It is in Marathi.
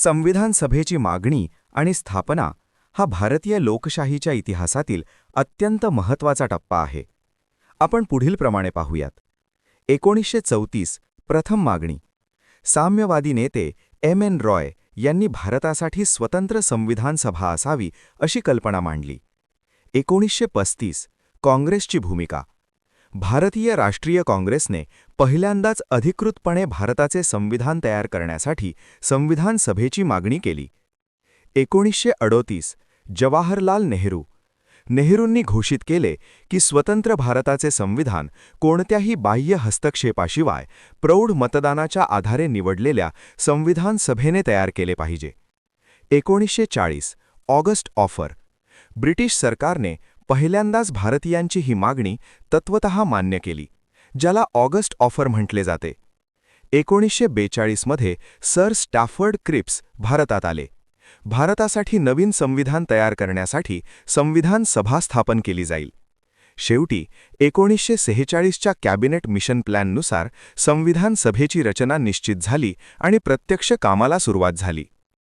संविधान सभेची मागणी आणि स्थापना हा भारतीय लोकशाहीच्या इतिहासातील अत्यंत महत्त्वाचा टप्पा आहे. आपण पुढीलप्रमाणे पाहूयात. 1934 प्रथम मागणी. साम्यवादी नेते एम. रॉय यांनी भारतासाठी स्वतंत्र संविधान सभा असावी अशी कल्पना मांडली. 1935 काँग्रेसची भूमिका. भारतीय राष्ट्रीय काँग्रेसने पहिल्यांदाच अधिकृतपणे भारताचे संविधान तयार करण्यासाठी संविधान सभेची मागणी केली. 1938 जवाहरलाल नेहरूंनी घोषित केले की स्वतंत्र भारताचे संविधान कोणत्याही बाह्य हस्तक्षेपाशिवाय प्रौढ मतदानाच्या आधारे निवडलेल्या संविधान सभेने तयार केले पाहिजे. 1940 ऑगस्ट ऑफर. ब्रिटिश सरकारने पहिल्यांदाच भारतीयांची ही मागणी तत्वतः मान्य केली, ज्याला ऑगस्ट ऑफर म्हटले जाते. 1942 मध्ये सर स्टॅफर्ड क्रिप्स भारतात आले. भारतासाठी नवीन संविधान तयार करण्यासाठी संविधान सभा स्थापन केली जाईल. शेवटी 1946च्या कॅबिनेट मिशन प्लॅननुसार संविधान सभेची रचना निश्चित झाली आणि प्रत्यक्ष कामाला सुरुवात झाली.